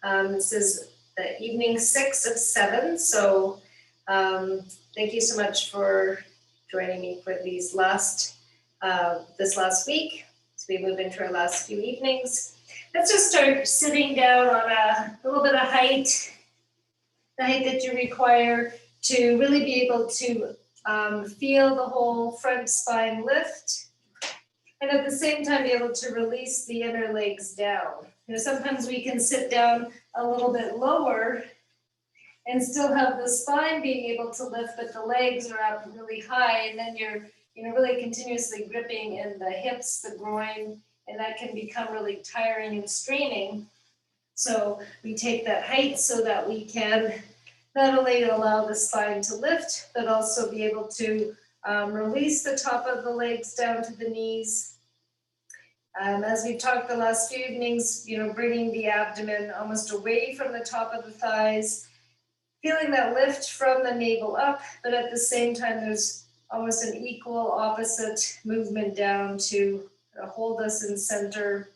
This is the evening 6 of 7, so thank you so much for joining me for these this last week as we move into our last few evenings. Let's just start sitting down on a little bit of height, the height that you require to really be able to feel the whole front spine lift, and at the same time be able to release the inner legs down. Sometimes we can sit down a little bit lower and still have the spine being able to lift, but the legs are up really high, and then you're really continuously gripping in the hips, the groin, and that can become really tiring and straining. So we take that height so that we can not only allow the spine to lift, but also be able to release the top of the legs down to the knees. As we've talked the last few evenings, bringing the abdomen almost away from the top of the thighs, feeling that lift from the navel up, but at the same time, there's almost an equal opposite movement down to hold us in center.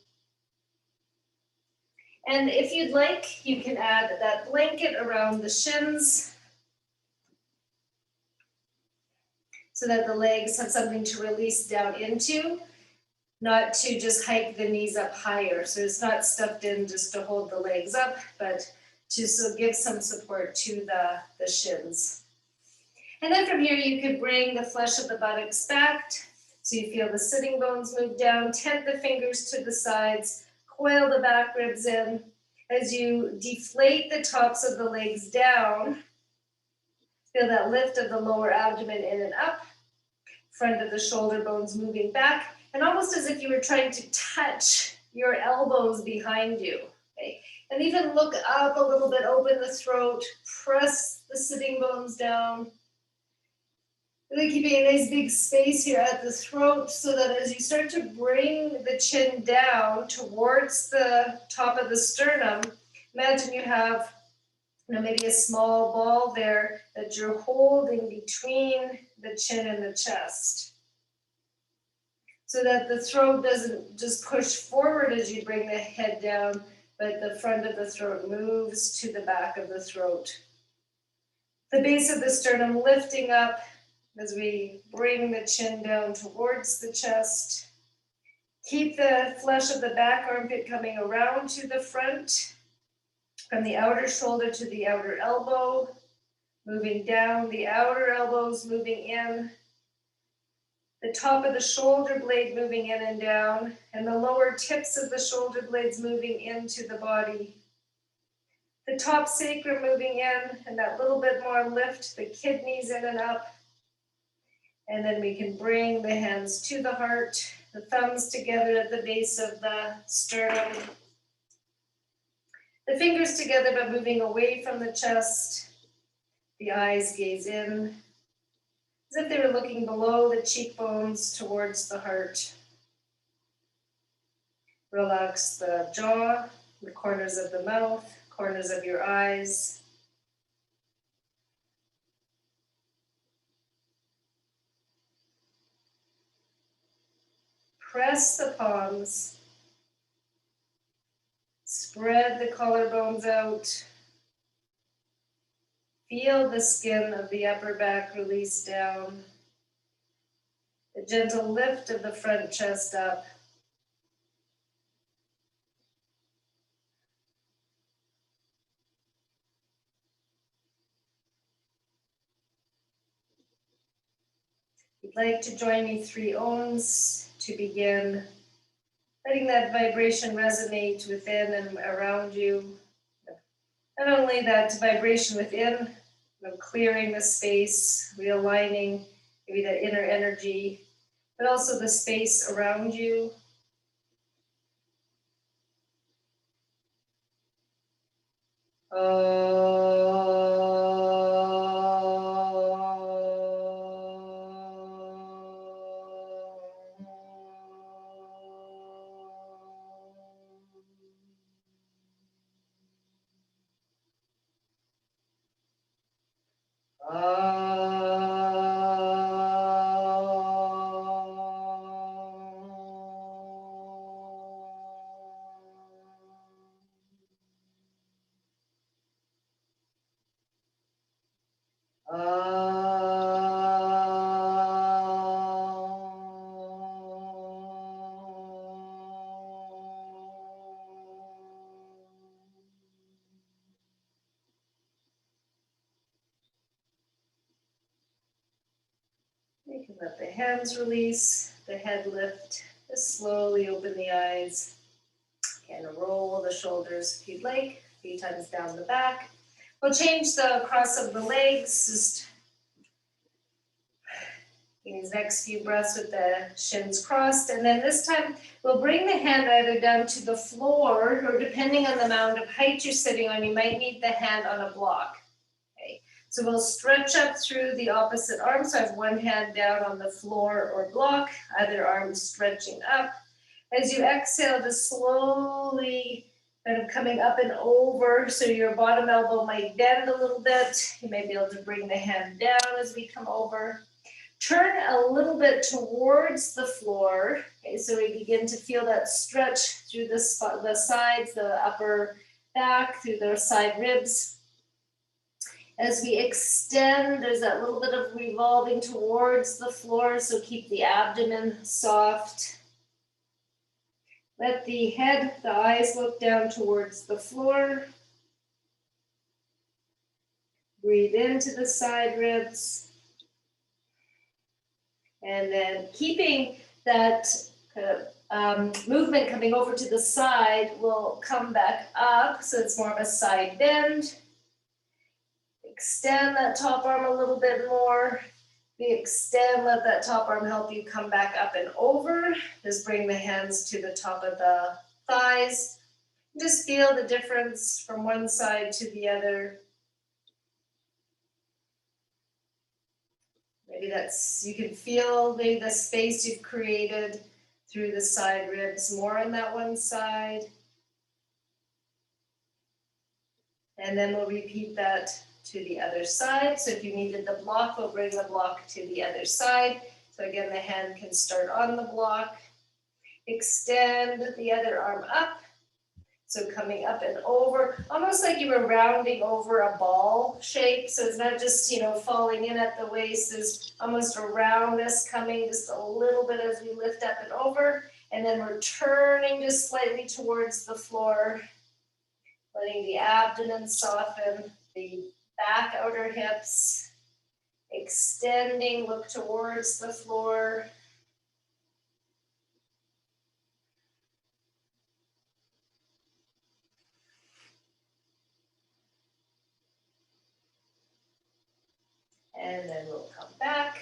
And if you'd like, you can add that blanket around the shins so that the legs have something to release down into, not to just hike the knees up higher. So it's not stuffed in just to hold the legs up, but to give some support to the shins. And then from here, you could bring the flesh of the buttocks back, so you feel the sitting bones move down, tent the fingers to the sides, coil the back ribs in. As you deflate the tops of the legs down, feel that lift of the lower abdomen in and up, front of the shoulder bones moving back, and almost as if you were trying to touch your elbows behind you. Okay? And even look up a little bit, open the throat, press the sitting bones down. Really keeping a nice big space here at the throat so that as you start to bring the chin down towards the top of the sternum, imagine you have maybe a small ball there that you're holding between the chin and the chest, so that the throat doesn't just push forward as you bring the head down, but the front of the throat moves to the back of the throat. The base of the sternum lifting up as we bring the chin down towards the chest. Keep the flesh of the back armpit coming around to the front, from the outer shoulder to the outer elbow, moving down, the outer elbows moving in, the top of the shoulder blade moving in and down, and the lower tips of the shoulder blades moving into the body. The top sacrum moving in, and that little bit more lift, the kidneys in and up. And then we can bring the hands to the heart, the thumbs together at the base of the sternum. The fingers together but moving away from the chest. The eyes gaze in, as if they were looking below the cheekbones towards the heart. Relax the jaw, the corners of the mouth, corners of your eyes. Press the palms. Spread the collarbones out. Feel the skin of the upper back release down. A gentle lift of the front chest up. If you'd like to join me 3 ohms to begin, letting that vibration resonate within and around you. Not only that vibration within, clearing the space, realigning maybe that inner energy, but also the space around you. You can let the hands release, the head lift, just slowly open the eyes, and roll the shoulders if you'd like, a few times down the back. We'll change the cross of the legs, just these next few breaths with the shins crossed, and then this time we'll bring the hand either down to the floor, or depending on the amount of height you're sitting on, you might need the hand on a block. Okay, so we'll stretch up through the opposite arm, so I have one hand down on the floor or block, other arm stretching up. As you exhale, just slowly kind of coming up and over, so your bottom elbow might bend a little bit. You may be able to bring the hand down as we come over. Turn a little bit towards the floor, okay, so we begin to feel that stretch through the sides, the upper back, through the side ribs. As we extend, there's that little bit of revolving towards the floor, so keep the abdomen soft. Let the head, the eyes look down towards the floor. Breathe into the side ribs. And then keeping that kind of movement coming over to the side, we'll come back up, so it's more of a side bend. Extend that top arm a little bit more. We extend, let that top arm help you come back up and over. Just bring the hands to the top of the thighs. Just feel the difference from one side to the other. Maybe that's, you can feel maybe the space you've created through the side ribs more on that one side. And then we'll repeat that to the other side. So if you needed the block, we'll bring the block to the other side. So again, the hand can start on the block. Extend the other arm up. So coming up and over, almost like you were rounding over a ball shape. So it's not just, falling in at the waist. There's almost a roundness coming just a little bit as we lift up and over. And then we're turning just slightly towards the floor, letting the abdomen soften, the back outer hips, extending, look towards the floor. And then we'll come back.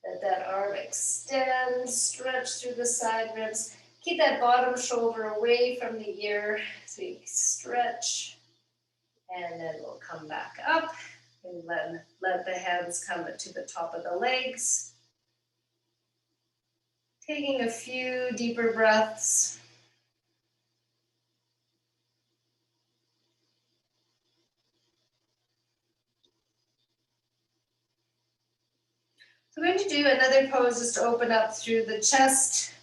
Let that arm extend, stretch through the side ribs. Keep that bottom shoulder away from the ear. So you stretch. And then we'll come back up. And then let the hands come to the top of the legs. Taking a few deeper breaths. So we're going to do another pose just to open up through the chest,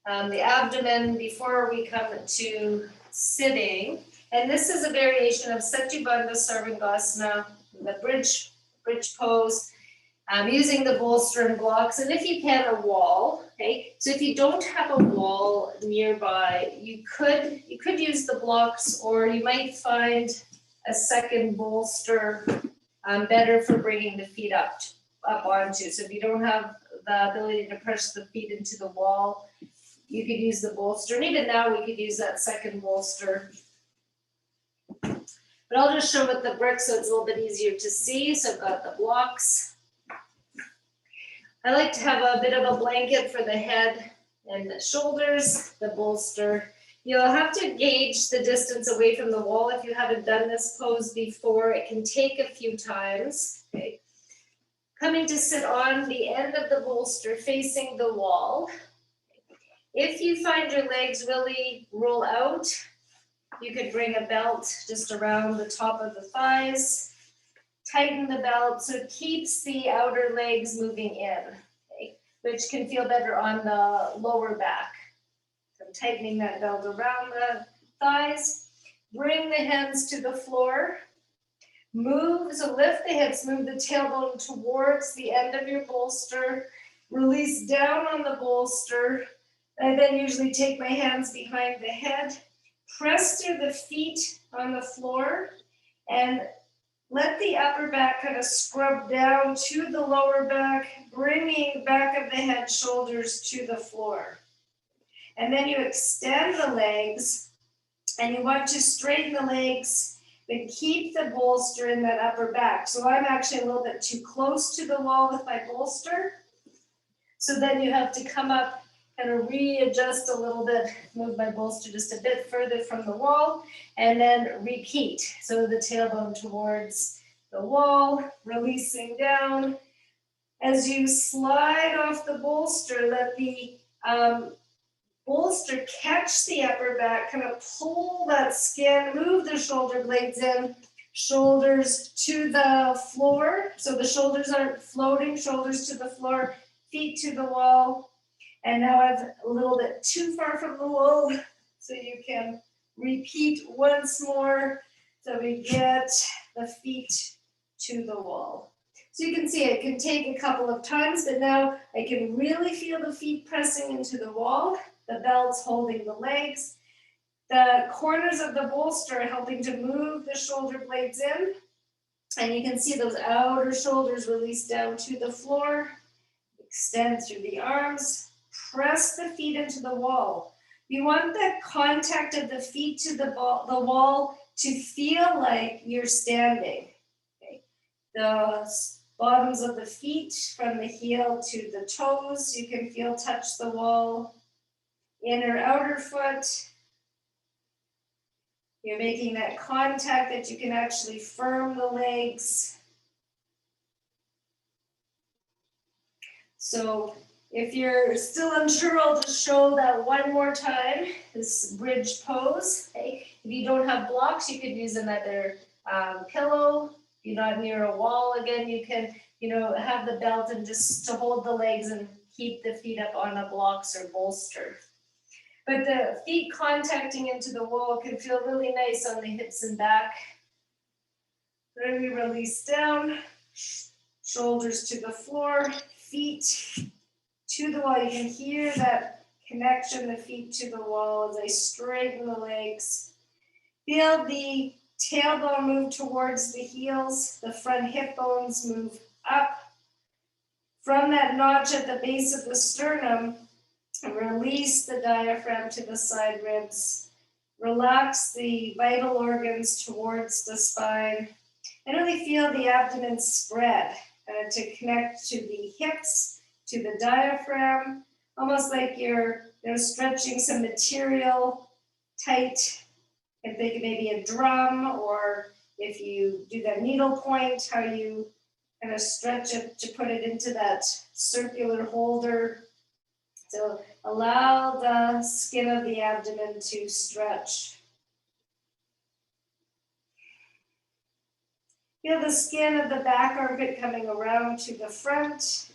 the abdomen before we come to sitting. And this is a variation of Setu Sarvangasana, the bridge pose, using the bolster and blocks. And if you can, a wall. Okay, so if you don't have a wall nearby, you could use the blocks, or you might find a second bolster better for bringing the feet up onto. So if you don't have the ability to press the feet into the wall, you could use the bolster. And even now we could use that second bolster. But I'll just show with the bricks so it's a little bit easier to see. So I've got the blocks. I like to have a bit of a blanket for the head and the shoulders, the bolster. You'll have to gauge the distance away from the wall if you haven't done this pose before. It can take a few times. Okay. Coming to sit on the end of the bolster facing the wall. If you find your legs really roll out, you could bring a belt just around the top of the thighs. Tighten the belt so it keeps the outer legs moving in, okay, which can feel better on the lower back. So tightening that belt around the thighs. Bring the hands to the floor. Move, so lift the hips, move the tailbone towards the end of your bolster, release down on the bolster. I then usually take my hands behind the head, press through the feet on the floor, and let the upper back kind of scrub down to the lower back, bringing back of the head, shoulders to the floor. And then you extend the legs, and you want to straighten the legs, but keep the bolster in that upper back. So I'm actually a little bit too close to the wall with my bolster. So then you have to come up, kind of readjust a little bit, move my bolster just a bit further from the wall, and then repeat. So the tailbone towards the wall, releasing down. As you slide off the bolster, let the bolster catch the upper back, kind of pull that skin, move the shoulder blades in, shoulders to the floor. So the shoulders aren't floating, shoulders to the floor, feet to the wall. And now I'm a little bit too far from the wall, so you can repeat once more. So we get the feet to the wall. So you can see it can take a couple of times, but now I can really feel the feet pressing into the wall, the belts holding the legs, the corners of the bolster helping to move the shoulder blades in, and you can see those outer shoulders release down to the floor, extend through the arms, press the feet into the wall. You want that contact of the feet to the wall to feel like you're standing. Okay. The bottoms of the feet from the heel to the toes, you can feel touch the wall. Inner outer foot. You're making that contact that you can actually firm the legs. So if you're still unsure, I'll just show that one more time, this bridge pose. Okay? If you don't have blocks, you could use another pillow. If you're not near a wall, again, you can have the belt and just to hold the legs and keep the feet up on a blocks or bolster. But the feet contacting into the wall can feel really nice on the hips and back. Then we release down, shoulders to the floor, feet to the wall. You can hear that connection, the feet to the wall as I straighten the legs. Feel the tailbone move towards the heels, the front hip bones move up. From that notch at the base of the sternum, release the diaphragm to the side ribs. Relax the vital organs towards the spine. And really feel the abdomen spread to connect to the hips, to the diaphragm, almost like you're stretching some material tight. And think maybe a drum, or if you do that needle point, how you kind of stretch it to put it into that circular holder. So allow the skin of the abdomen to stretch. Feel the skin of the back armpit coming around to the front.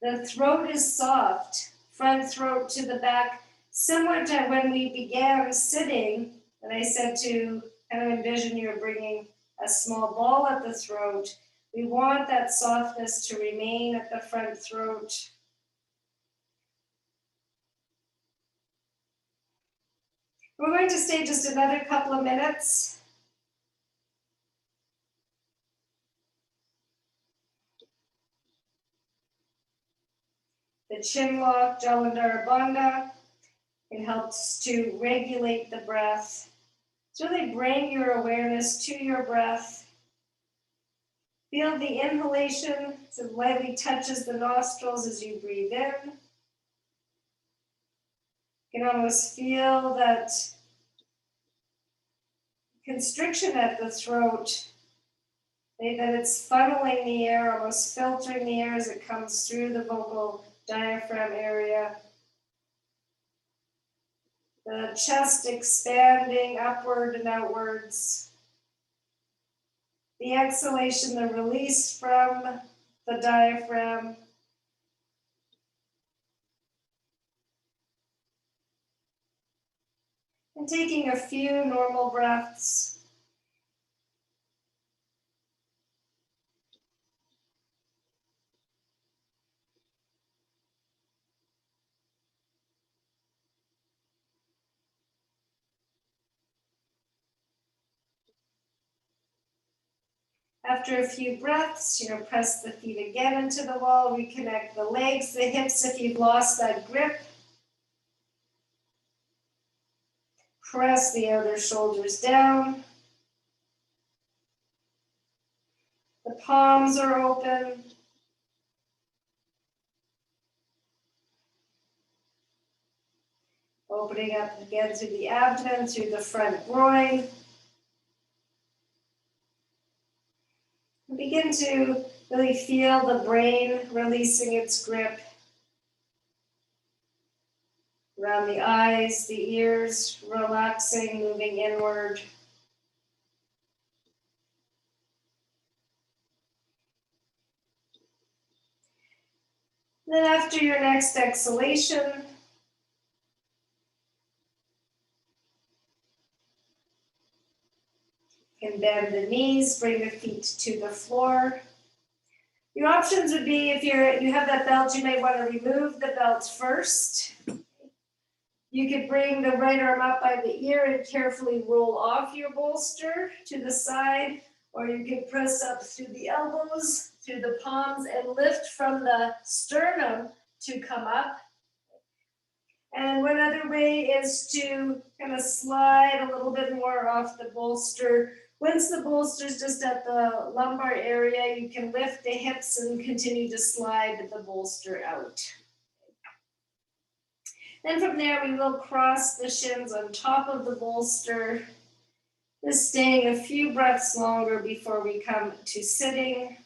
The throat is soft, front throat to the back, similar to when we began sitting, and I said to kind of envision you're bringing a small ball at the throat. We want that softness to remain at the front throat. We're going to stay just another couple of minutes. The chin lock, Jalandhara Bandha, it helps to regulate the breath. So really bring your awareness to your breath. Feel the inhalation, so it lightly touches the nostrils as you breathe in. You can almost feel that constriction at the throat, that it's funneling the air, almost filtering the air as it comes through the vocal diaphragm area. The chest expanding upward and outwards. The exhalation, the release from the diaphragm. And taking a few normal breaths. After a few breaths, press the feet again into the wall, reconnect the legs, the hips if you've lost that grip. Press the outer shoulders down. The palms are open. Opening up again through the abdomen, through the front groin. Begin to really feel the brain releasing its grip around the eyes, the ears, relaxing, moving inward. Then after your next exhalation, you can bend the knees, bring the feet to the floor. Your options would be, if you have that belt, you may want to remove the belt first. You could bring the right arm up by the ear and carefully roll off your bolster to the side, or you could press up through the elbows, through the palms, and lift from the sternum to come up. And one other way is to kind of slide a little bit more off the bolster. Once the bolster's just at the lumbar area, you can lift the hips and continue to slide the bolster out. Then from there, we will cross the shins on top of the bolster, just staying a few breaths longer before we come to sitting.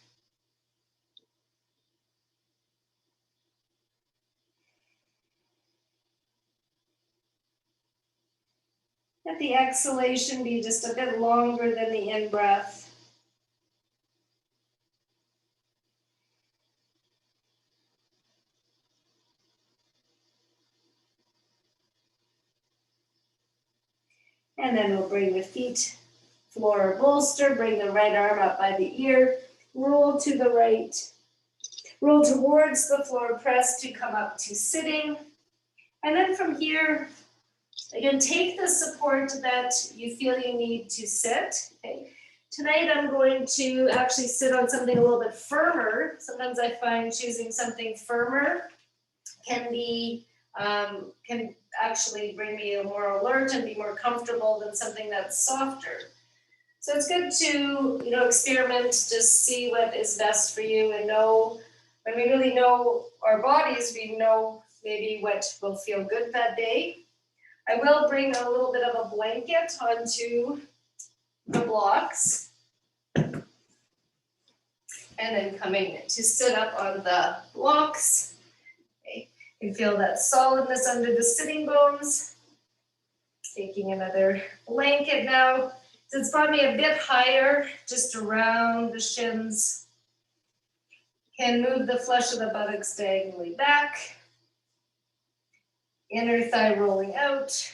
Let the exhalation be just a bit longer than the in-breath. And then we'll bring the feet, floor or bolster, bring the right arm up by the ear, roll to the right, roll towards the floor, press to come up to sitting. And then from here, again, take the support that you feel you need to sit. Okay. Tonight I'm going to actually sit on something a little bit firmer. Sometimes I find choosing something firmer can actually bring me more alert and be more comfortable than something that's softer. So it's good to experiment, just see what is best for you, and know when we really know our bodies, we know maybe what will feel good that day. I will bring a little bit of a blanket onto the blocks, and then coming to sit up on the blocks. You can feel that solidness under the sitting bones. Taking another blanket now. So it's brought me a bit higher, just around the shins. Can move the flesh of the buttocks diagonally back. Inner thigh rolling out.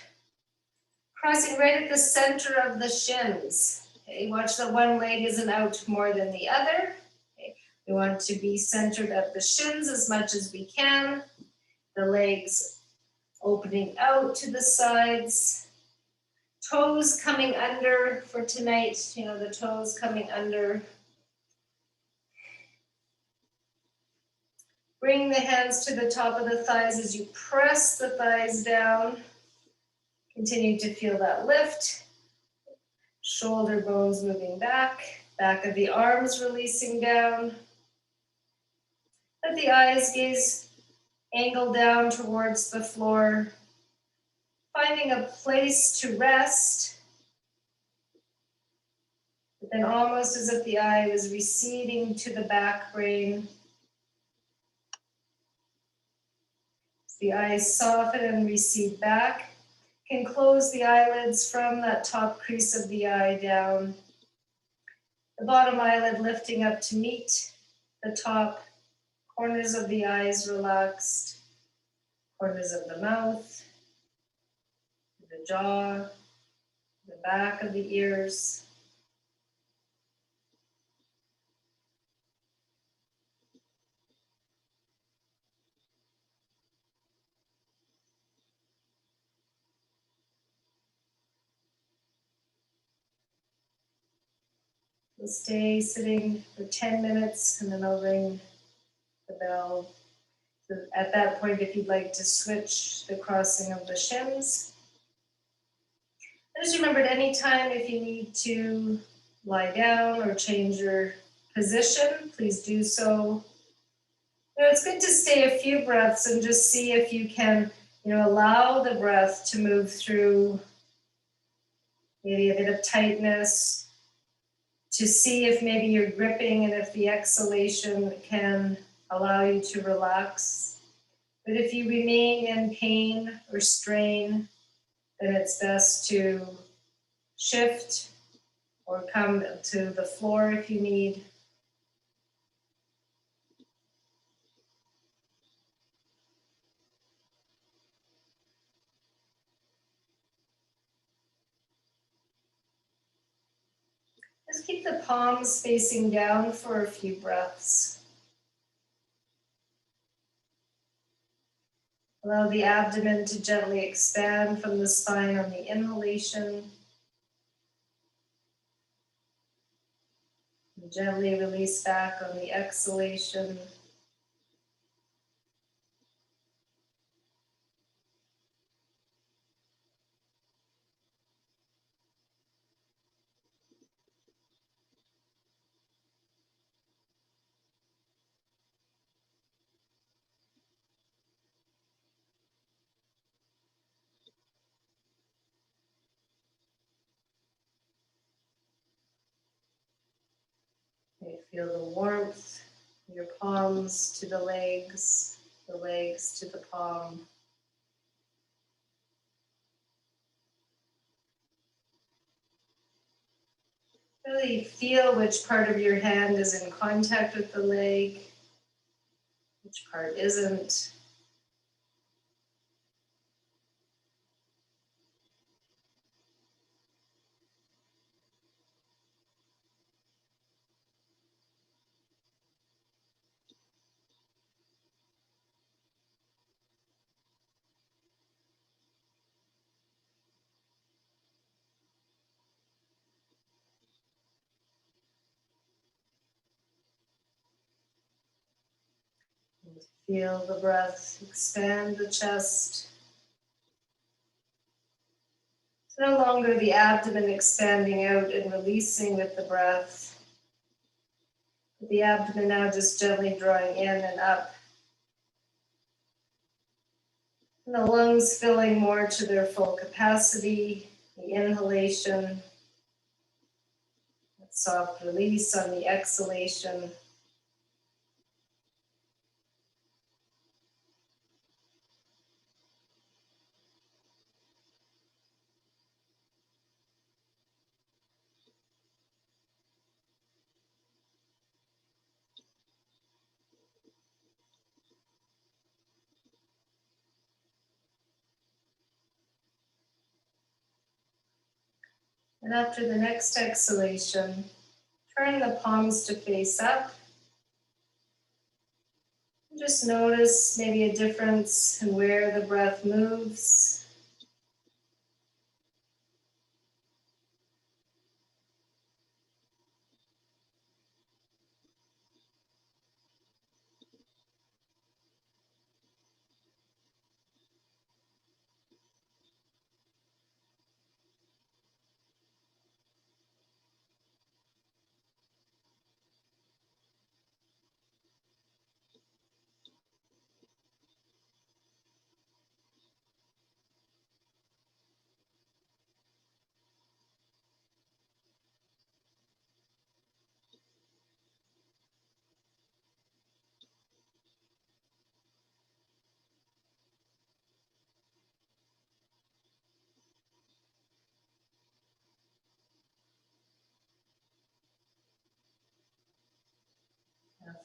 Crossing right at the center of the shins. Okay, watch that one leg isn't out more than the other. Okay, we want to be centered at the shins as much as we can. The legs opening out to the sides. Toes coming under for tonight, the toes coming under. Bring the hands to the top of the thighs as you press the thighs down. Continue to feel that lift. Shoulder bones moving back. Back of the arms releasing down. Let the eyes gaze angle down towards the floor. Finding a place to rest. But then almost as if the eye was receding to the back brain. As the eyes soften and recede back, can close the eyelids from that top crease of the eye down. The bottom eyelid lifting up to meet the top, corners of the eyes relaxed, corners of the mouth, the jaw, the back of the ears. We'll stay sitting for 10 minutes and then I'll ring the bell. So at that point, if you'd like to switch the crossing of the shins. Just remember at any time if you need to lie down or change your position, please do so. It's good to stay a few breaths and just see if you can, allow the breath to move through maybe a bit of tightness, to see if maybe you're gripping and if the exhalation can allow you to relax. But if you remain in pain or strain, then it's best to shift or come to the floor if you need. Just keep the palms facing down for a few breaths. Allow the abdomen to gently expand from the spine on the inhalation. And gently release back on the exhalation. You feel the warmth in your palms to the legs to the palm. Really feel which part of your hand is in contact with the leg, which part isn't. And feel the breath expand the chest. It's no longer the abdomen expanding out and releasing with the breath. But the abdomen now just gently drawing in and up. And the lungs filling more to their full capacity, the inhalation, that soft release on the exhalation. And after the next exhalation, turn the palms to face up. Just notice maybe a difference in where the breath moves.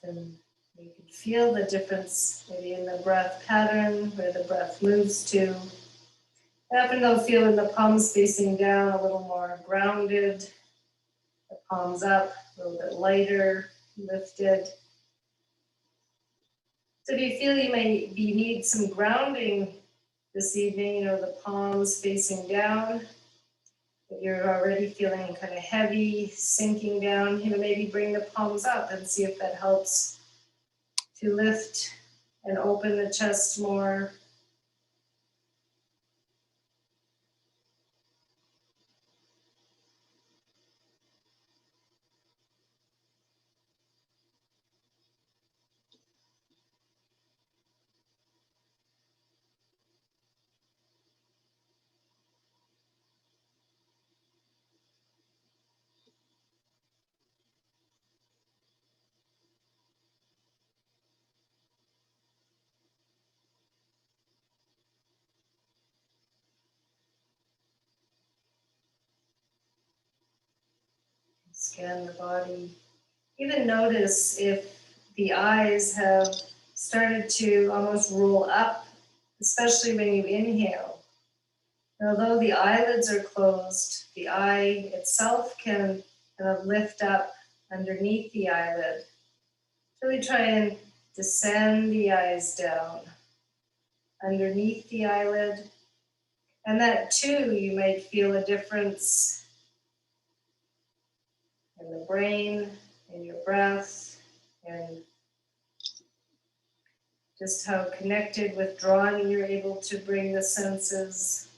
Often you can feel the difference maybe in the breath pattern, where the breath moves to. Often they'll feel in the palms facing down a little more grounded, the palms up a little bit lighter, lifted. So if you feel you need some grounding this evening, the palms facing down, If you're already feeling kind of heavy, sinking down, maybe bring the palms up and see if that helps to lift and open the chest more. Scan the body. Even notice if the eyes have started to almost roll up, especially when you inhale. And although the eyelids are closed, the eye itself can kind of lift up underneath the eyelid. Really try and descend the eyes down underneath the eyelid. And that too, you might feel a difference in the brain, in your breath, and just how connected, withdrawn you're able to bring the senses.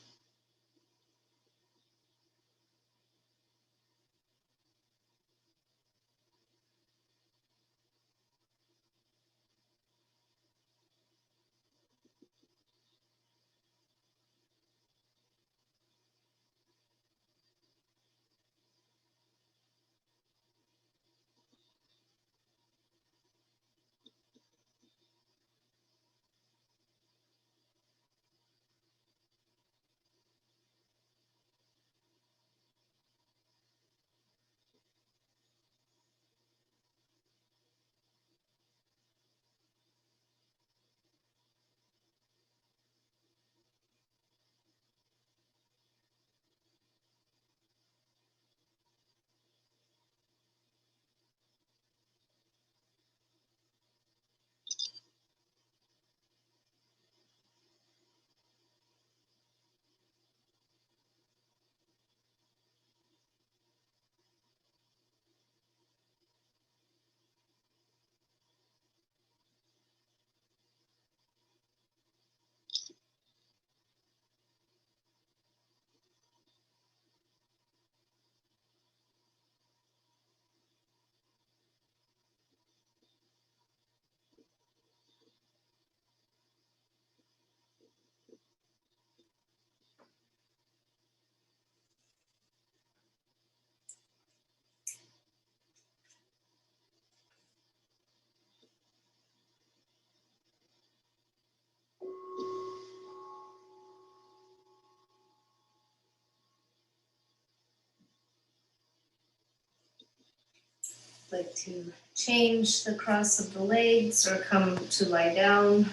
Like to change the cross of the legs or come to lie down.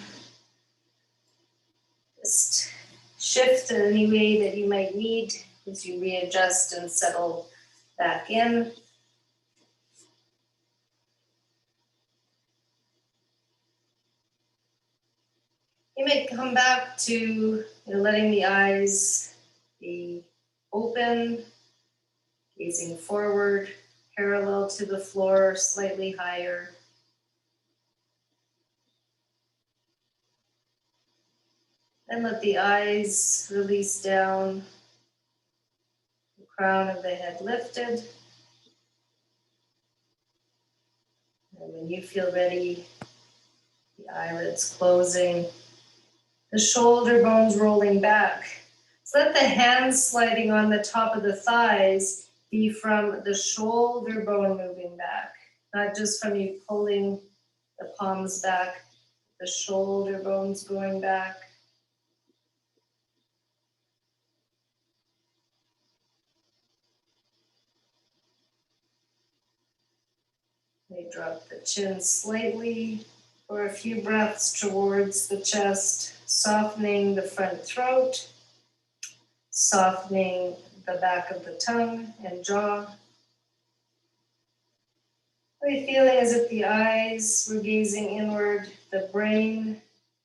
Just shift in any way that you might need as you readjust and settle back in. You may come back to letting the eyes be open, gazing forward, parallel to the floor, slightly higher. Then let the eyes release down, the crown of the head lifted. And when you feel ready, the eyelids closing, the shoulder bones rolling back. So let the hands sliding on the top of the thighs be from the shoulder bone moving back, not just from you pulling the palms back, the shoulder bones going back. They drop the chin slightly for a few breaths towards the chest, softening the front throat, softening the back of the tongue and jaw. Really feeling as if the eyes were gazing inward, the brain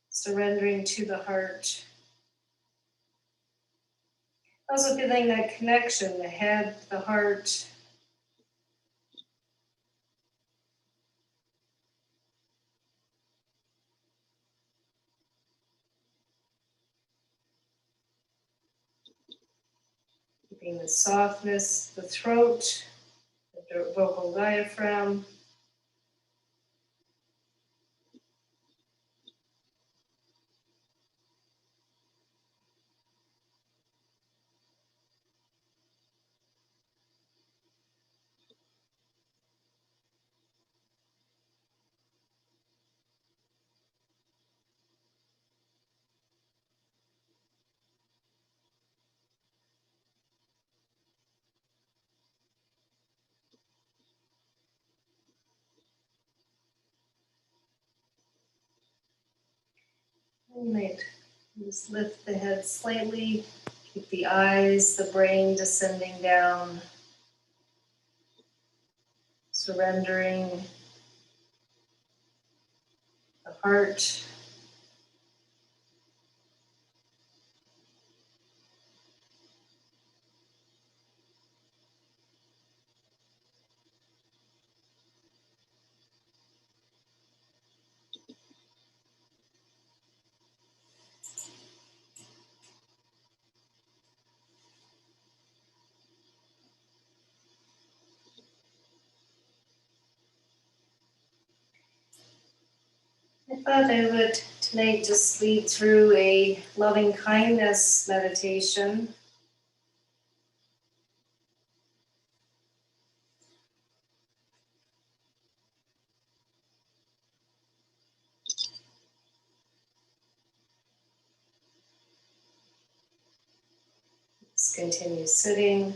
surrendering to the heart. Also feeling that connection, the head, the heart. Keeping the softness, the throat, the vocal diaphragm. And might just lift the head slightly, keep the eyes, the brain descending down, surrendering the heart. I thought I would tonight just lead through a loving kindness meditation. Just continue sitting.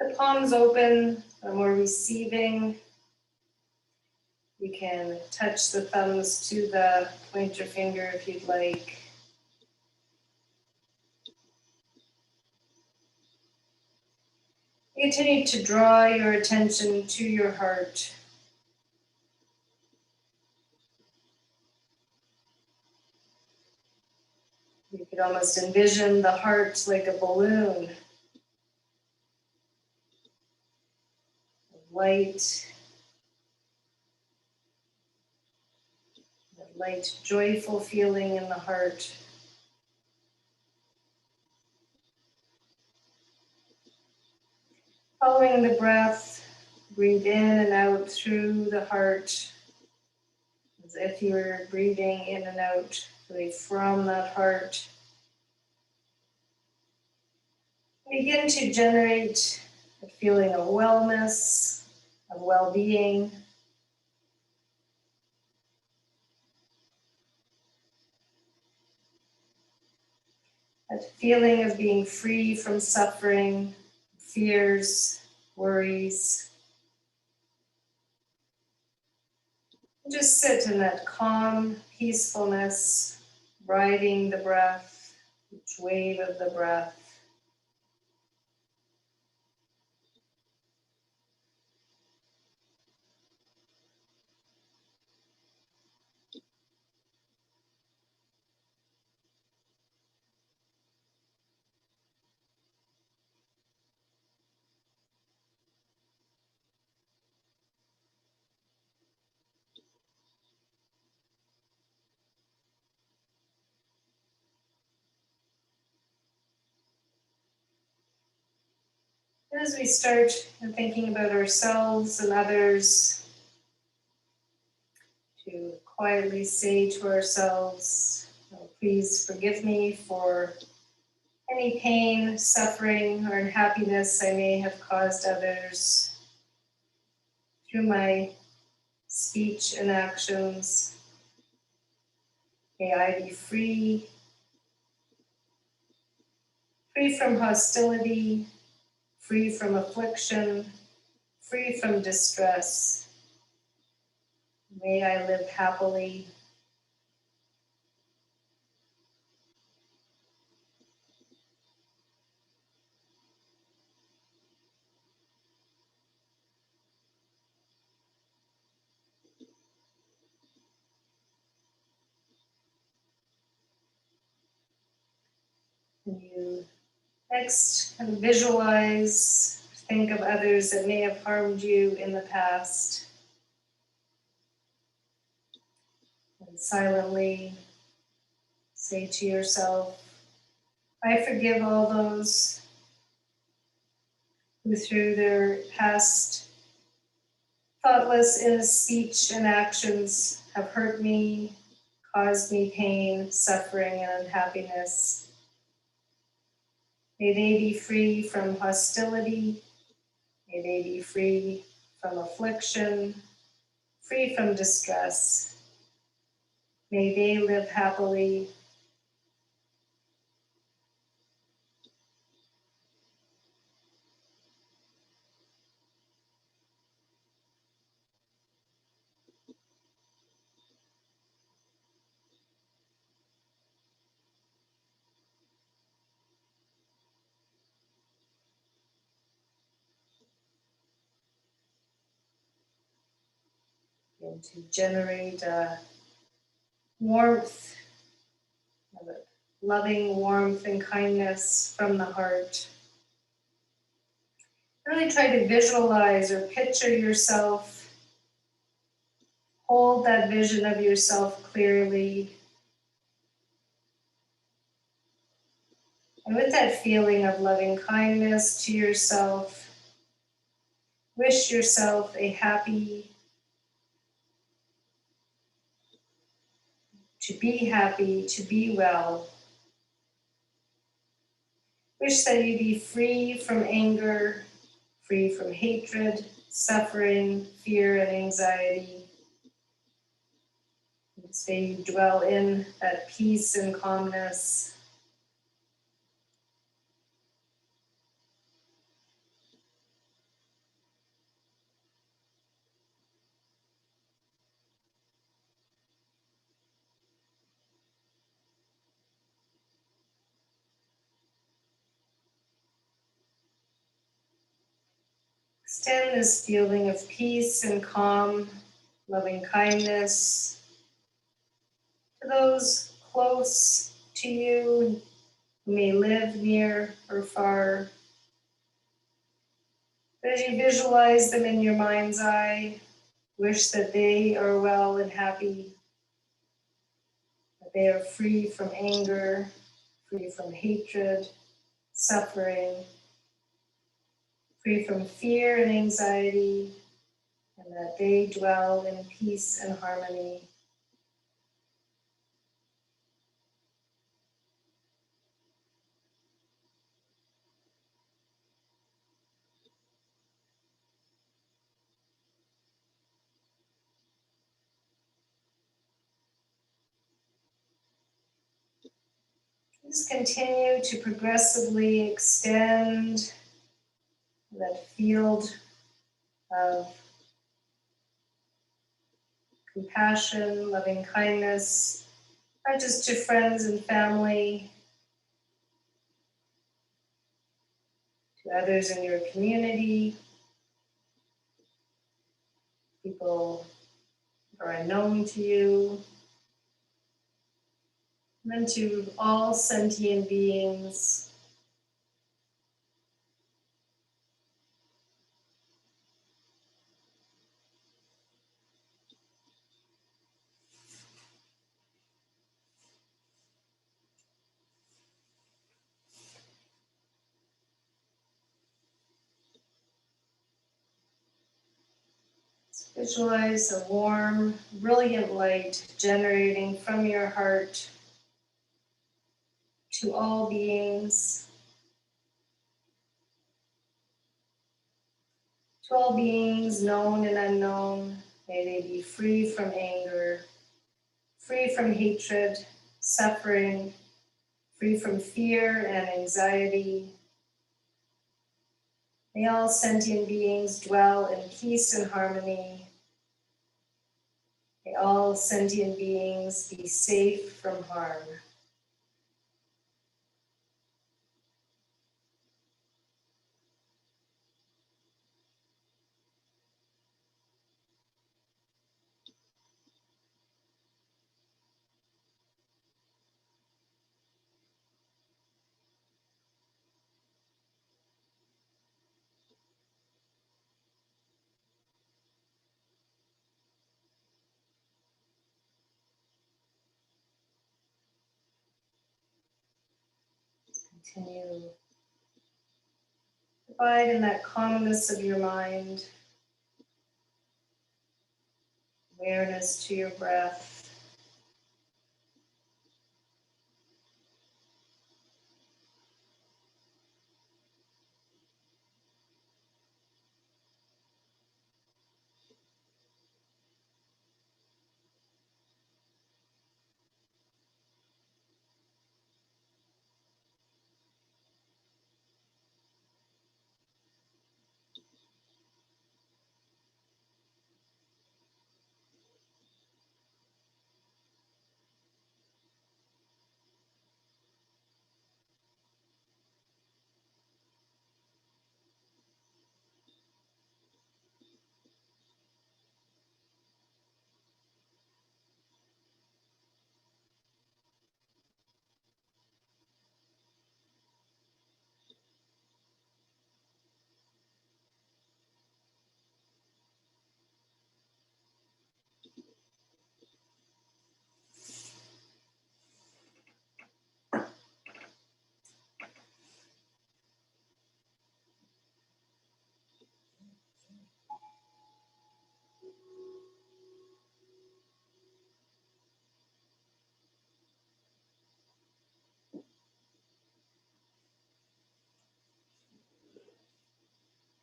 The palms open, or more receiving. You can touch the thumbs to the pointer finger if you'd like. Continue to draw your attention to your heart. You could almost envision the heart like a balloon of light, that light, joyful feeling in the heart. Following the breath, breathe in and out through the heart, as if you were breathing in and out really from that heart. Begin to generate a feeling of wellness, of well-being. That feeling of being free from suffering, fears, worries. Just sit in that calm peacefulness, riding the breath, each wave of the breath. As we start thinking about ourselves and others, to quietly say to ourselves, "Oh, please forgive me for any pain, suffering, or unhappiness I may have caused others through my speech and actions. May I be free, free from hostility, free from affliction, free from distress. May I live happily." And you next kind of visualize, think of others that may have harmed you in the past. And silently say to yourself, I forgive all those who through their past thoughtless speech and actions have hurt me, caused me pain, suffering, and unhappiness. May they be free from hostility. May they be free from affliction, free from distress. May they live happily. And to generate warmth, loving warmth and kindness from the heart. Really try to visualize or picture yourself. Hold that vision of yourself clearly. And with that feeling of loving kindness to yourself, wish yourself a happy, to be well. Wish that you be free from anger, free from hatred, suffering, fear, and anxiety. May you dwell in that peace and calmness. Extend this feeling of peace and calm, loving kindness to those close to you who may live near or far. But as you visualize them in your mind's eye, wish that they are well and happy, that they are free from anger, free from hatred, suffering, free from fear and anxiety, and that they dwell in peace and harmony. Just continue to progressively extend that field of compassion, loving kindness, not just to friends and family, to others in your community, people who are unknown to you, and then to all sentient beings. Visualize a warm, brilliant light generating from your heart to all beings, known and unknown. May they be free from anger, free from hatred, suffering, free from fear and anxiety. May all sentient beings dwell in peace and harmony. May all sentient beings be safe from harm. Continue. Abide in that calmness of your mind. Awareness to your breath.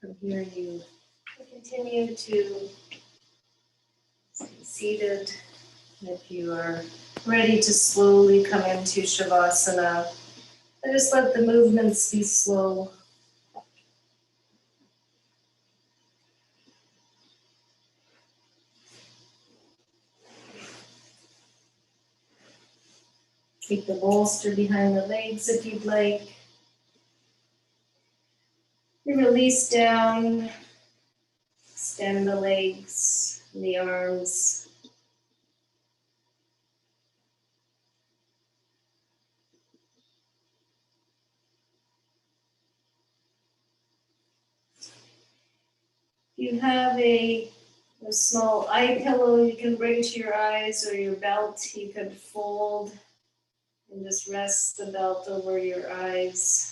From here you continue to stay seated. If you are ready to slowly come into Shavasana, just let the movements be slow. Keep the bolster behind the legs if you'd like. You release down, extend the legs, the arms. If you have a small eye pillow you can bring to your eyes, or your belt you could fold and just rest the belt over your eyes.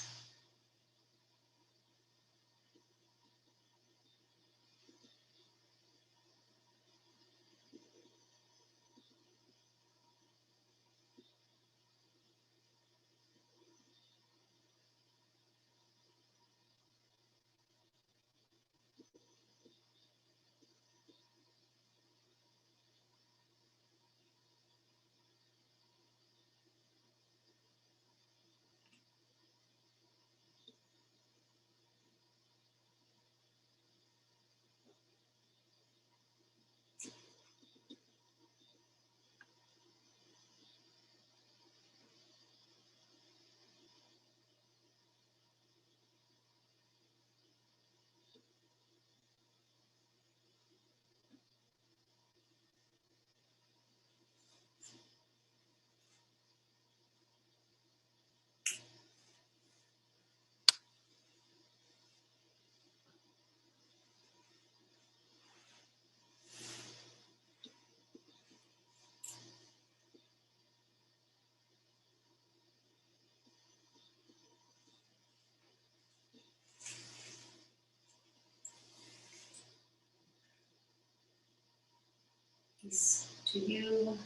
Peace to you,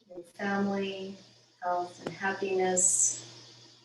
your family, health and happiness.